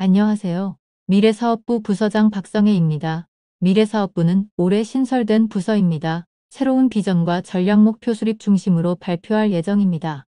안녕하세요. 미래사업부 부서장 박성혜입니다. 미래사업부는 올해 신설된 부서입니다. 새로운 비전과 전략 목표 수립 중심으로 발표할 예정입니다.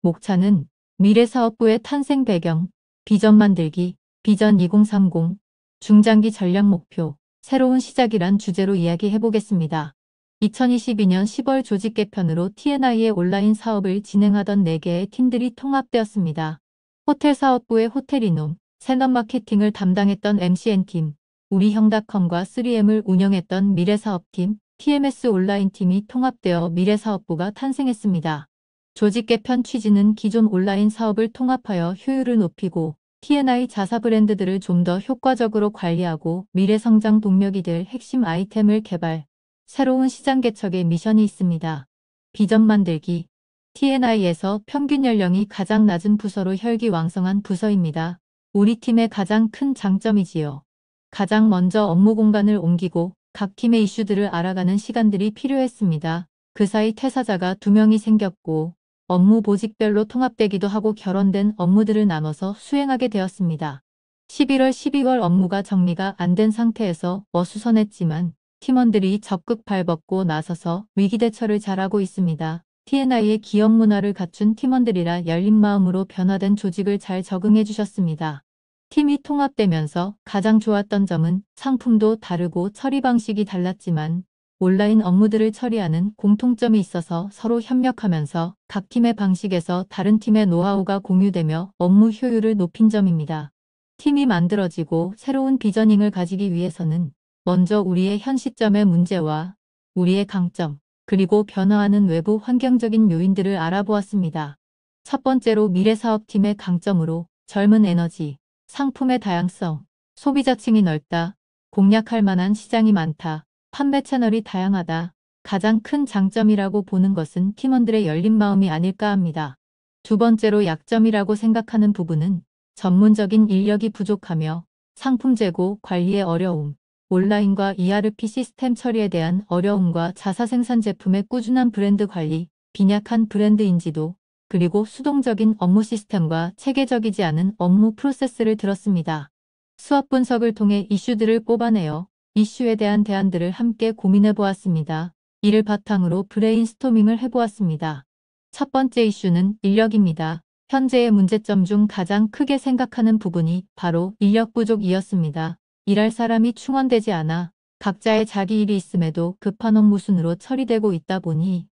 목차는 미래사업부의 탄생 배경, 비전 만들기, 비전 2030, 중장기 전략 목표, 새로운 시작이란 주제로 이야기해보겠습니다. 2022년 10월 조직 개편으로 T&I의 온라인 사업을 진행하던 4개의 팀들이 통합되었습니다. 호텔사업부의 호텔이놈, 새넛마케팅을 담당했던 MCN팀, 우리형닷컴과 3M을 운영했던 미래사업팀, TMS 온라인팀이 통합되어 미래사업부가 탄생했습니다. 조직 개편 취지는 기존 온라인 사업을 통합하여 효율을 높이고 T&I 자사 브랜드들을 좀 더 효과적으로 관리하고 미래 성장 동력이 될 핵심 아이템을 개발, 새로운 시장 개척의 미션이 있습니다. 비전 만들기. T&I에서 평균 연령이 가장 낮은 부서로 혈기왕성한 부서입니다. 우리 팀의 가장 큰 장점이지요. 가장 먼저 업무 공간을 옮기고 각 팀의 이슈들을 알아가는 시간들이 필요했습니다. 그 사이 퇴사자가 2명이 생겼고 업무 보직별로 통합되기도 하고 결혼된 업무들을 나눠서 수행하게 되었습니다. 11월 12월 업무가 정리가 안 된 상태에서 어수선했지만 팀원들이 적극 발벗고 나서서 위기대처를 잘하고 있습니다. T&I의 기업 문화를 갖춘 팀원들이라 열린 마음으로 변화된 조직을 잘 적응해 주셨습니다. 팀이 통합되면서 가장 좋았던 점은 상품도 다르고 처리 방식이 달랐지만 온라인 업무들을 처리하는 공통점이 있어서 서로 협력하면서 각 팀의 방식에서 다른 팀의 노하우가 공유되며 업무 효율을 높인 점입니다. 팀이 만들어지고 새로운 비저닝을 가지기 위해서는 먼저 우리의 현 시점의 문제와 우리의 강점, 그리고 변화하는 외부 환경적인 요인들을 알아보았습니다. 첫 번째로 미래사업팀의 강점으로 젊은 에너지, 상품의 다양성, 소비자층이 넓다, 공략할 만한 시장이 많다, 판매 채널이 다양하다. 가장 큰 장점이라고 보는 것은 팀원들의 열린 마음이 아닐까 합니다. 두 번째로 약점이라고 생각하는 부분은 전문적인 인력이 부족하며 상품 재고 관리의 어려움, 온라인과 ERP 시스템 처리에 대한 어려움과 자사 생산 제품의 꾸준한 브랜드 관리, 빈약한 브랜드 인지도, 그리고 수동적인 업무 시스템과 체계적이지 않은 업무 프로세스를 들었습니다. 수업 분석을 통해 이슈들을 뽑아내어 이슈에 대한 대안들을 함께 고민해 보았습니다. 이를 바탕으로 브레인스토밍을 해보았습니다. 첫 번째 이슈는 인력입니다. 현재의 문제점 중 가장 크게 생각하는 부분이 바로 인력 부족이었습니다. 일할 사람이 충원되지 않아 각자의 자기 일이 있음에도 급한 업무 순으로 처리되고 있다 보니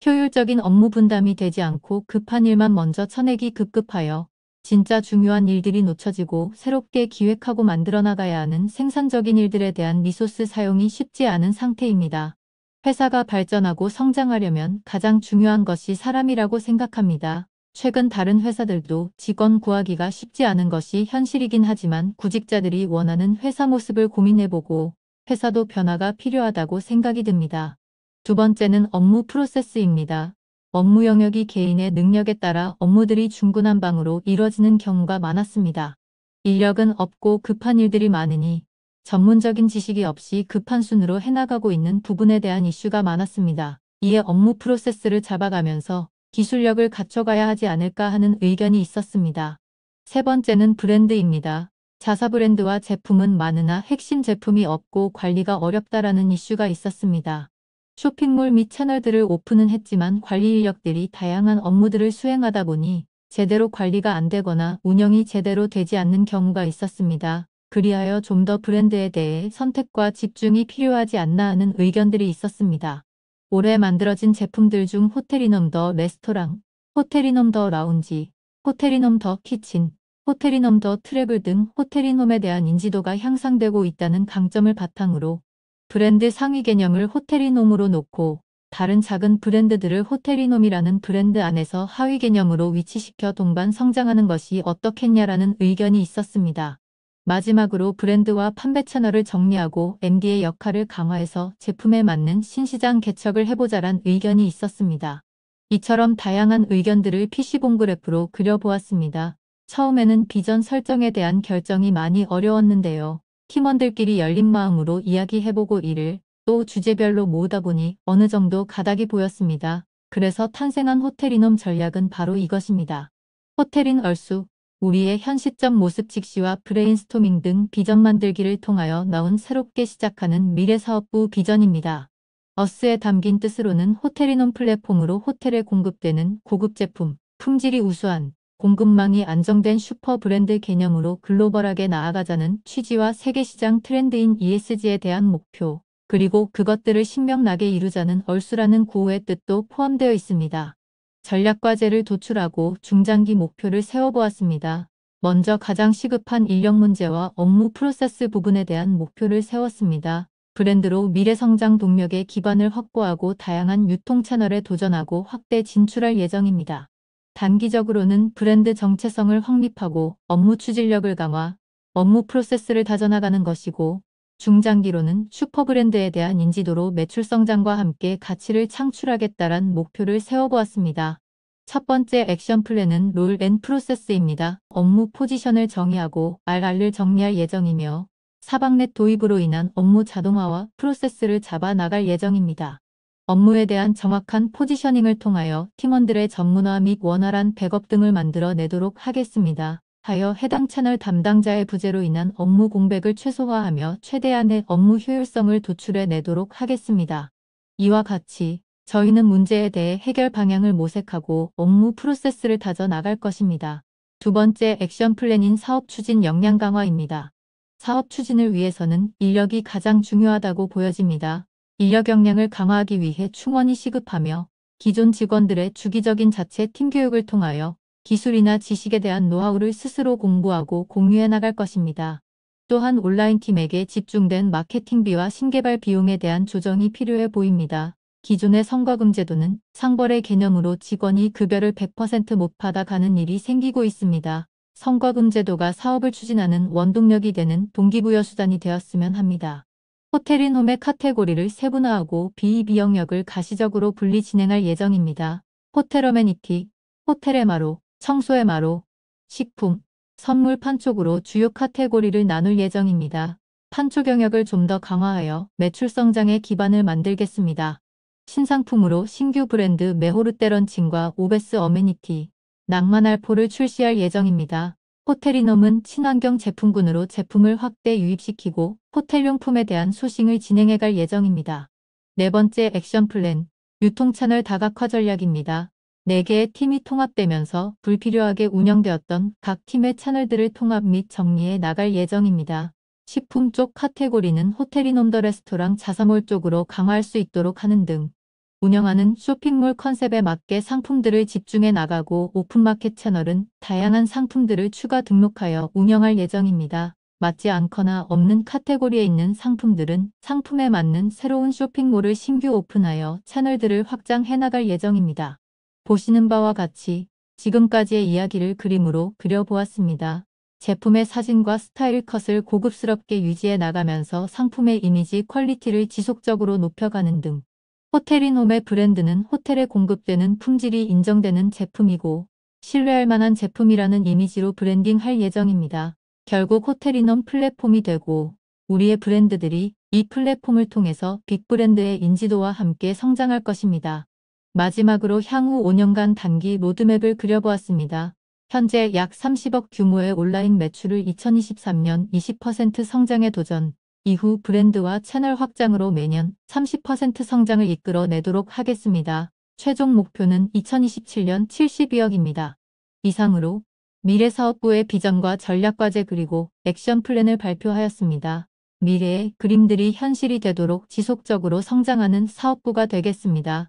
효율적인 업무 분담이 되지 않고 급한 일만 먼저 쳐내기 급급하여 진짜 중요한 일들이 놓쳐지고 새롭게 기획하고 만들어 나가야 하는 생산적인 일들에 대한 리소스 사용이 쉽지 않은 상태입니다. 회사가 발전하고 성장하려면 가장 중요한 것이 사람이라고 생각합니다. 최근 다른 회사들도 직원 구하기가 쉽지 않은 것이 현실이긴 하지만 구직자들이 원하는 회사 모습을 고민해보고 회사도 변화가 필요하다고 생각이 듭니다. 두 번째는 업무 프로세스입니다. 업무 영역이 개인의 능력에 따라 업무들이 중구난방으로 이뤄지는 경우가 많았습니다. 인력은 없고 급한 일들이 많으니 전문적인 지식이 없이 급한 순으로 해나가고 있는 부분에 대한 이슈가 많았습니다. 이에 업무 프로세스를 잡아가면서 기술력을 갖춰가야 하지 않을까 하는 의견이 있었습니다. 세 번째는 브랜드입니다. 자사 브랜드와 제품은 많으나 핵심 제품이 없고 관리가 어렵다라는 이슈가 있었습니다. 쇼핑몰 및 채널들을 오픈은 했지만 관리 인력들이 다양한 업무들을 수행하다 보니 제대로 관리가 안 되거나 운영이 제대로 되지 않는 경우가 있었습니다. 그리하여 좀 더 브랜드에 대해 선택과 집중이 필요하지 않나 하는 의견들이 있었습니다. 올해 만들어진 제품들 중 호텔이놈 더 레스토랑, 호텔이놈 더 라운지, 호텔이놈 더 키친, 호텔이놈 더 트래블 등 호텔이놈에 대한 인지도가 향상되고 있다는 강점을 바탕으로 브랜드 상위 개념을 호텔이놈으로 놓고 다른 작은 브랜드들을 호텔이놈이라는 브랜드 안에서 하위 개념으로 위치시켜 동반 성장하는 것이 어떻겠냐라는 의견이 있었습니다. 마지막으로 브랜드와 판매 채널을 정리하고 MD의 역할을 강화해서 제품에 맞는 신시장 개척을 해보자란 의견이 있었습니다. 이처럼 다양한 의견들을 PC본 그래프로 그려보았습니다. 처음에는 비전 설정에 대한 결정이 많이 어려웠는데요. 팀원들끼리 열린 마음으로 이야기해보고 이를 또 주제별로 모으다 보니 어느 정도 가닥이 보였습니다. 그래서 탄생한 호텔이놈 전략은 바로 이것입니다. 호텔인 얼쑤, 우리의 현 시점 모습 직시와 브레인스토밍 등 비전 만들기를 통하여 나온 새롭게 시작하는 미래사업부 비전입니다. 어스에 담긴 뜻으로는 호텔인원 플랫폼으로 호텔에 공급되는 고급 제품, 품질이 우수한 공급망이 안정된 슈퍼 브랜드 개념으로 글로벌하게 나아가자는 취지와 세계시장 트렌드인 ESG에 대한 목표, 그리고 그것들을 신명나게 이루자는 얼쑤라는 구호의 뜻도 포함되어 있습니다. 전략과제를 도출하고 중장기 목표를 세워보았습니다. 먼저 가장 시급한 인력 문제와 업무 프로세스 부분에 대한 목표를 세웠습니다. 브랜드로 미래 성장 동력의 기반을 확보하고 다양한 유통 채널에 도전하고 확대 진출할 예정입니다. 단기적으로는 브랜드 정체성을 확립하고 업무 추진력을 강화, 업무 프로세스를 다져나가는 것이고, 중장기로는 슈퍼브랜드에 대한 인지도로 매출 성장과 함께 가치를 창출하겠다란 목표를 세워보았습니다. 첫 번째 액션 플랜은 롤 앤 프로세스입니다. 업무 포지션을 정의하고 RR을 정리할 예정이며 사방넷 도입으로 인한 업무 자동화와 프로세스를 잡아 나갈 예정입니다. 업무에 대한 정확한 포지셔닝을 통하여 팀원들의 전문화 및 원활한 백업 등을 만들어 내도록 하겠습니다. 하여 해당 채널 담당자의 부재로 인한 업무 공백을 최소화하며 최대한의 업무 효율성을 도출해 내도록 하겠습니다. 이와 같이 저희는 문제에 대해 해결 방향을 모색하고 업무 프로세스를 다져 나갈 것입니다. 두 번째 액션 플랜인 사업 추진 역량 강화입니다. 사업 추진을 위해서는 인력이 가장 중요하다고 보여집니다. 인력 역량을 강화하기 위해 충원이 시급하며 기존 직원들의 주기적인 자체 팀 교육을 통하여 기술이나 지식에 대한 노하우를 스스로 공부하고 공유해 나갈 것입니다. 또한 온라인 팀에게 집중된 마케팅비와 신개발 비용에 대한 조정이 필요해 보입니다. 기존의 성과금 제도는 상벌의 개념으로 직원이 급여를 100% 못 받아가는 일이 생기고 있습니다. 성과금 제도가 사업을 추진하는 원동력이 되는 동기부여 수단이 되었으면 합니다. 호텔인홈의 카테고리를 세분화하고 B2B 영역을 가시적으로 분리 진행할 예정입니다. 호텔 어메니티, 호텔의 마로, 청소의 마로, 식품, 선물 판촉으로 주요 카테고리를 나눌 예정입니다. 판촉 영역을 좀 더 강화하여 매출 성장의 기반을 만들겠습니다. 신상품으로 신규 브랜드 메호르떼 런칭과 오베스 어메니티, 낭만 알포를 출시할 예정입니다. 호텔인홈은 친환경 제품군으로 제품을 확대 유입시키고 호텔용품에 대한 소싱을 진행해갈 예정입니다. 네 번째 액션 플랜, 유통채널 다각화 전략입니다. 4개의 팀이 통합되면서 불필요하게 운영되었던 각 팀의 채널들을 통합 및 정리해 나갈 예정입니다. 식품 쪽 카테고리는 호텔인홈 더 레스토랑 자사몰 쪽으로 강화할 수 있도록 하는 등 운영하는 쇼핑몰 컨셉에 맞게 상품들을 집중해 나가고 오픈마켓 채널은 다양한 상품들을 추가 등록하여 운영할 예정입니다. 맞지 않거나 없는 카테고리에 있는 상품들은 상품에 맞는 새로운 쇼핑몰을 신규 오픈하여 채널들을 확장해 나갈 예정입니다. 보시는 바와 같이 지금까지의 이야기를 그림으로 그려보았습니다. 제품의 사진과 스타일 컷을 고급스럽게 유지해 나가면서 상품의 이미지 퀄리티를 지속적으로 높여가는 등 호텔인홈의 브랜드는 호텔에 공급되는 품질이 인정되는 제품이고 신뢰할 만한 제품이라는 이미지로 브랜딩할 예정입니다. 결국 호텔인홈 플랫폼이 되고 우리의 브랜드들이 이 플랫폼을 통해서 빅브랜드의 인지도와 함께 성장할 것입니다. 마지막으로 향후 5년간 단기 로드맵을 그려보았습니다. 현재 약 30억 규모의 온라인 매출을 2023년 20% 성장에 도전, 이후 브랜드와 채널 확장으로 매년 30% 성장을 이끌어내도록 하겠습니다. 최종 목표는 2027년 72억입니다. 이상으로 미래사업부의 비전과 전략과제 그리고 액션 플랜을 발표하였습니다. 미래의 그림들이 현실이 되도록 지속적으로 성장하는 사업부가 되겠습니다.